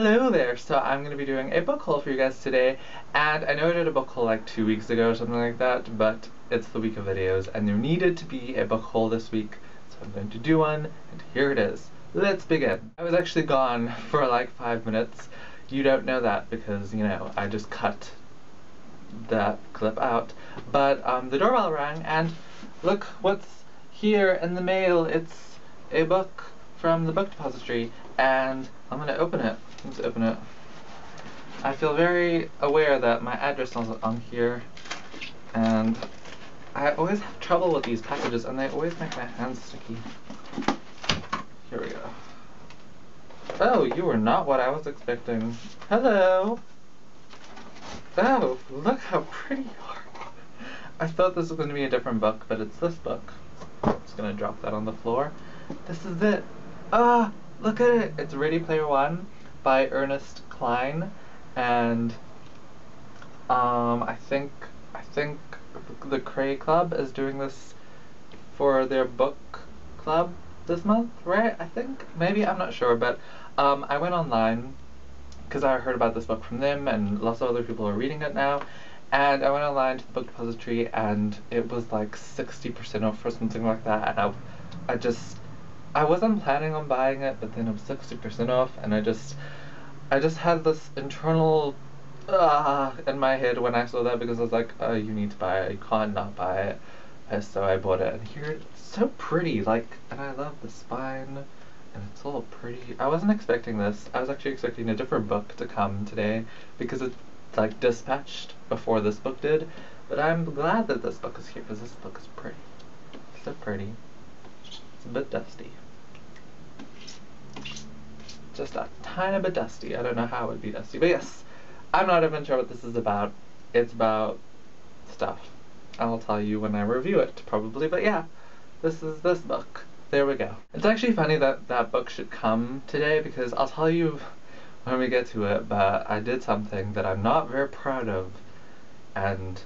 Hello there! So I'm going to be doing a book haul for you guys today, and I know I did a book haul like 2 weeks ago or something like that, but it's the week of videos, and there needed to be a book haul this week, so I'm going to do one, and here it is. Let's begin! I was actually gone for like 5 minutes. You don't know that because, you know, I just cut that clip out. But the doorbell rang, and look what's here in the mail. It's a book from the book depository, and I'm gonna open it. Let's open it. I feel very aware that my address is on here, and I always have trouble with these packages, and they always make my hands sticky. Here we go. Oh, you were not what I was expecting. Hello! Oh, look how pretty you are. I thought this was going to be a different book, but it's this book. I'm just going to drop that on the floor. This is it. Ah, look at it. It's Ready Player One by Ernest, Cline, and I think the Cray Club is doing this for their book club this month, right? I think, maybe, I'm not sure, but I went online because I heard about this book from them, and lots of other people are reading it now. And I went online to the book depository, and it was like 60% off or something like that. And I wasn't planning on buying it, but then it was 60% off, and I just had this internal in my head when I saw that, because I was like, oh, you need to buy it, you can't not buy it. And so I bought it, and here it's so pretty, like, and I love the spine. And it's all pretty. I wasn't expecting this. I was actually expecting a different book to come today because it's like dispatched before this book did. But I'm glad that this book is here because this book is pretty. So pretty. It's a bit dusty. Just a tiny bit dusty. I don't know how it would be dusty. But yes, I'm not even sure what this is about. It's about stuff. I'll tell you when I review it, probably. But yeah, this is this book. There we go. It's actually funny that that book should come today, because I'll tell you when we get to it, but I did something that I'm not very proud of, and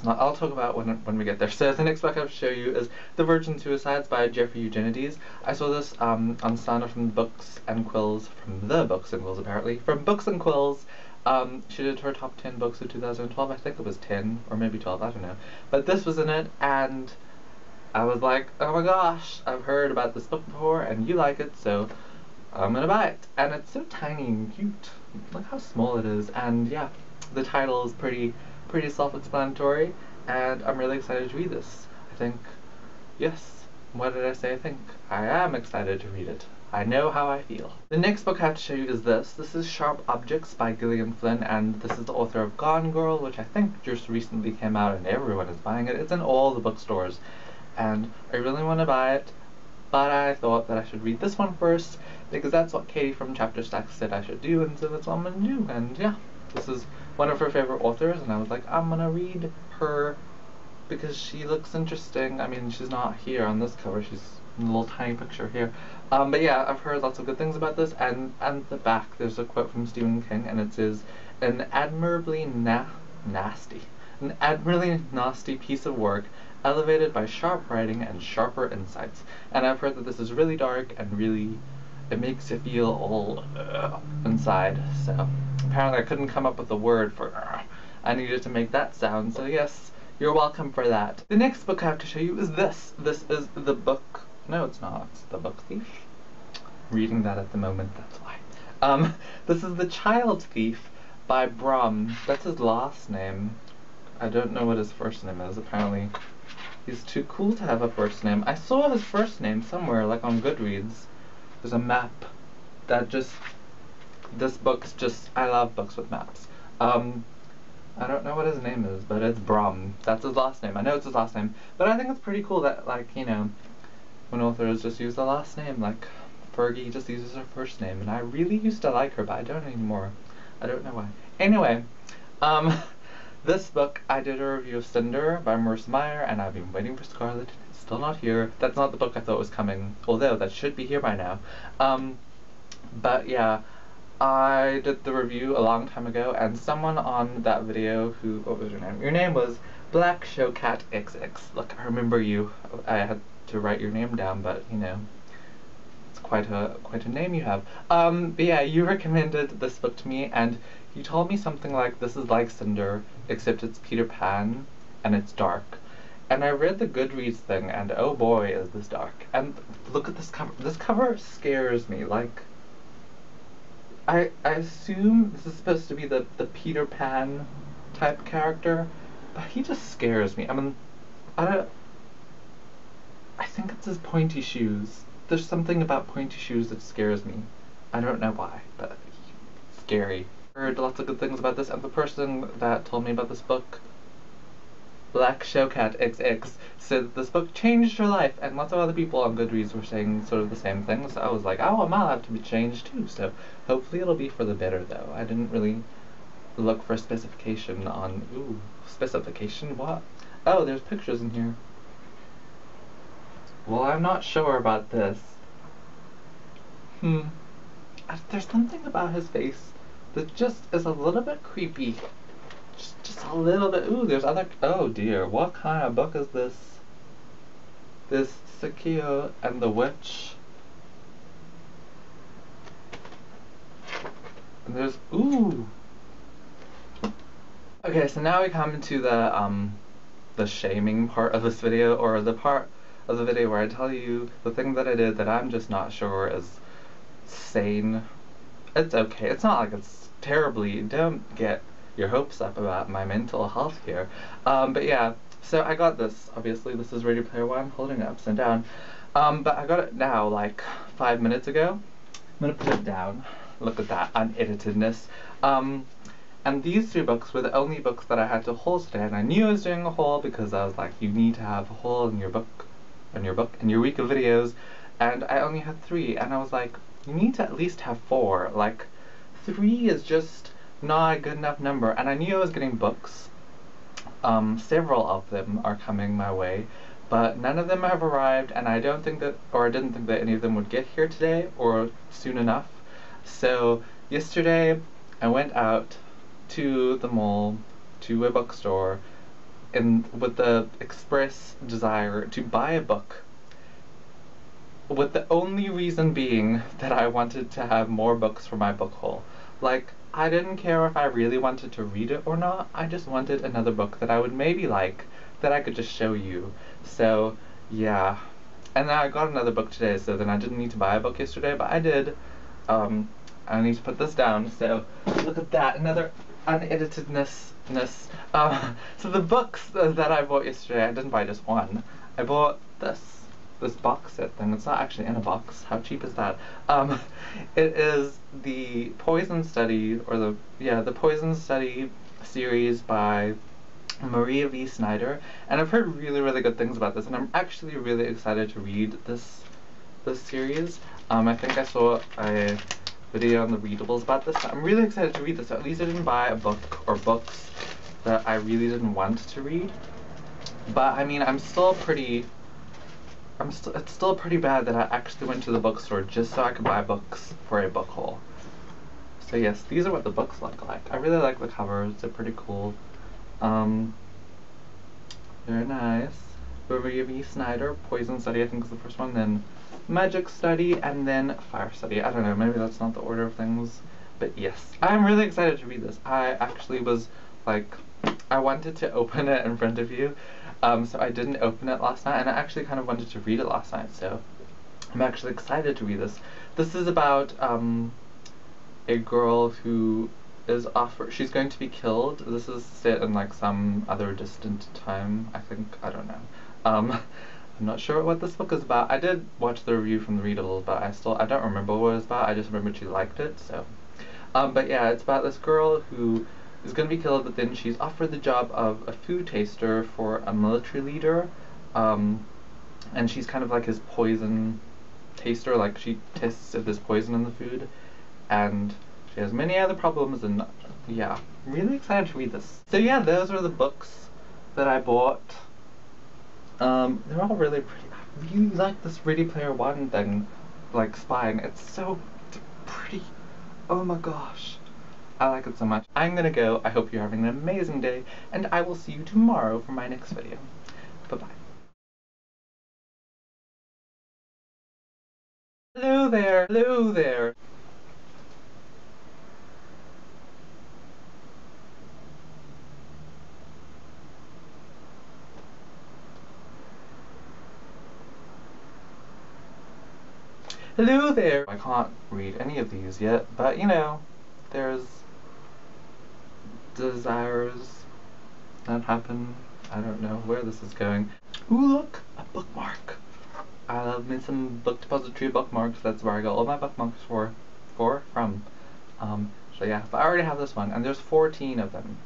I'll talk about when we get there. So the next book I have to show you is The Virgin Suicides by Eugenides. I saw this on Snyder from Books and Quills, from the Books and Quills apparently, from Books and Quills. She did her top 10 books of 2012, I think it was 10, or maybe 12, I don't know. But this was in it, and I was like, oh my gosh, I've heard about this book before, and you like it, so I'm gonna buy it. And it's so tiny and cute. Look how small it is. And yeah, the title is pretty self-explanatory, and I'm really excited to read this. I think, yes, what did I say? I think I am excited to read it. I know how I feel. The next book I have to show you is this. This is Sharp Objects by Gillian Flynn, and this is the author of Gone Girl, which I think just recently came out and everyone is buying it. It's in all the bookstores, and I really want to buy it, but I thought that I should read this one first, because that's what Katie from Chapter Stacks said I should do, and so that's what I'm gonna do. And yeah, this is one of her favorite authors, and I was like, I'm gonna read her because she looks interesting. I mean, she's not here on this cover, she's in a little tiny picture here. But yeah, I've heard lots of good things about this, and at the back there's a quote from Stephen King, and it says, an admirably nasty piece of work, elevated by sharp writing and sharper insights. And I've heard that this is really dark and really, it makes you feel all inside. So apparently I couldn't come up with a word for I needed to make that sound, so yes, you're welcome for that. The next book I have to show you is this. This is the book, no it's not, it's The Book Thief. I'm reading that at the moment, that's why. This is The Child Thief by Brom. That's his last name. I don't know what his first name is. Apparently he's too cool to have a first name. I saw his first name somewhere, like on Goodreads. There's a map that this book's just, I love books with maps. I don't know what his name is, but it's Brom. That's his last name. I know it's his last name. But I think it's pretty cool that, like, you know, when authors just use the last name, like Fergie just uses her first name, and I really used to like her, but I don't anymore. I don't know why. Anyway, this book, I did a review of Cinder by Marissa Meyer, and I've been waiting for Scarlet. It's still not here. That's not the book I thought was coming, although that should be here by now. But yeah, I did the review a long time ago, and someone on that video who, what was your name? Your name was Black Showcat XX. Look, I remember you. I had to write your name down, but, you know, It's quite a name you have. But yeah, you recommended this book to me, and you told me something like this is like Cinder, except it's Peter Pan, and it's dark. And I read the Goodreads thing, and oh boy, is this dark. And look at this cover. This cover scares me. Like, I assume this is supposed to be the Peter Pan type character, but he just scares me. I mean, I think it's his pointy shoes. There's something about pointy shoes that scares me. I don't know why, but scary. Heard lots of good things about this, and the person that told me about this book, Black Showcat XX, said that this book changed her life, and lots of other people on Goodreads were saying sort of the same thing, so I was like, oh, I might have to be changed too, so hopefully it'll be for the better, though. I didn't really look for specification on... Ooh, specification? What? Oh, there's pictures in here. Well, I'm not sure about this. There's something about his face that just is a little bit creepy. Just a little bit. Ooh, there's other... Oh dear, what kind of book is this? This Sakio and the Witch. And there's... Ooh! Okay, so now we come to the shaming part of this video, or the part of the video where I tell you the thing that I did that I'm just not sure is sane. It's okay. It's not like it's terribly... Don't get your hopes up about my mental health here. But yeah, so I got this. Obviously, this is Ready Player One, holding it upside down. But I got it now, like 5 minutes ago. I'm gonna put it down. Look at that uneditedness. And these 3 books were the only books that I had to haul today, and I knew I was doing a haul because I was like, you need to have a haul in your book, in your week of videos, and I only had 3, and I was like, you need to at least have 4. Like, 3 is just not a good enough number, and I knew I was getting books. Several of them are coming my way, but none of them have arrived, and I don't think that, or I didn't think that any of them would get here today or soon enough. So yesterday I went out to the mall, to a bookstore, and with the express desire to buy a book, with the only reason being that I wanted to have more books for my book haul. Like, I didn't care if I really wanted to read it or not, I just wanted another book that I would maybe like, that I could just show you. So, yeah. And then I got another book today, so then I didn't need to buy a book yesterday, but I did. I need to put this down, so look at that, another uneditedness. So the books that I bought yesterday, I didn't buy just one. I bought this box set thing. It's not actually in a box. How cheap is that? It is the Poison Study, or the Poison Study series by Maria V. Snyder, and I've heard really, really good things about this, and I'm actually really excited to read this series. I think I saw a video on the readables about this, so I'm really excited to read this. So at least I didn't buy a book or books that I really didn't want to read. But I mean, it's still pretty bad that I actually went to the bookstore just so I could buy books for a book haul. So yes, these are what the books look like. I really like the covers, they're pretty cool. Very nice. Maria V. Snyder, Poison Study I think is the first one, then Magic Study, and then Fire Study. I don't know, maybe that's not the order of things, but yes. I'm really excited to read this. I actually was, like, I wanted to open it in front of you, so I didn't open it last night, and I actually kind of wanted to read it last night, so I'm actually excited to read this. This is about, a girl who is she's going to be killed. This is set in, like, some other distant time, I think. I don't know. I'm not sure what this book is about. I did watch the review from the readables, but I don't remember what it's about. I just remembered she liked it, so. But yeah, it's about this girl who is going to be killed, but then she's offered the job of a food taster for a military leader, and she's kind of like his poison taster, like she tests if there's poison in the food, and she has many other problems, and yeah, I'm really excited to read this. So yeah, those are the books that I bought. They're all really pretty. I really like this Ready Player One thing, like spine. It's so pretty. Oh my gosh. I like it so much. I'm gonna go. I hope you're having an amazing day, and I will see you tomorrow for my next video. Bye-bye. Hello there, hello there. Hello there. I can't read any of these yet, but you know, there's desires that happen. I don't know where this is going. Ooh, look, a bookmark. I love me some book depository bookmarks. That's where I got all my bookmarks from. So yeah, but I already have this one, and there's 14 of them.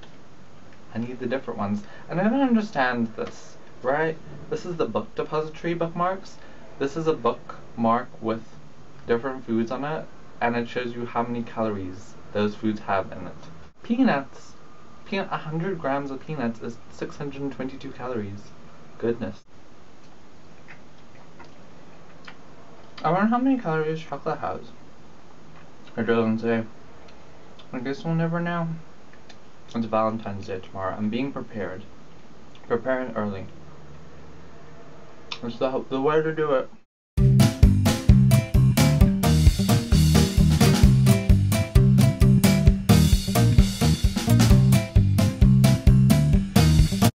I need the different ones, and I don't understand this, right? This is the book depository bookmarks. This is a bookmark with different foods on it, and it shows you how many calories those foods have in it. Peanuts. 100 grams of peanuts is 622 calories. Goodness. I wonder how many calories chocolate has. It doesn't say. I guess we'll never know. It's Valentine's Day tomorrow. I'm being prepared. Preparing early. It's the way to do it.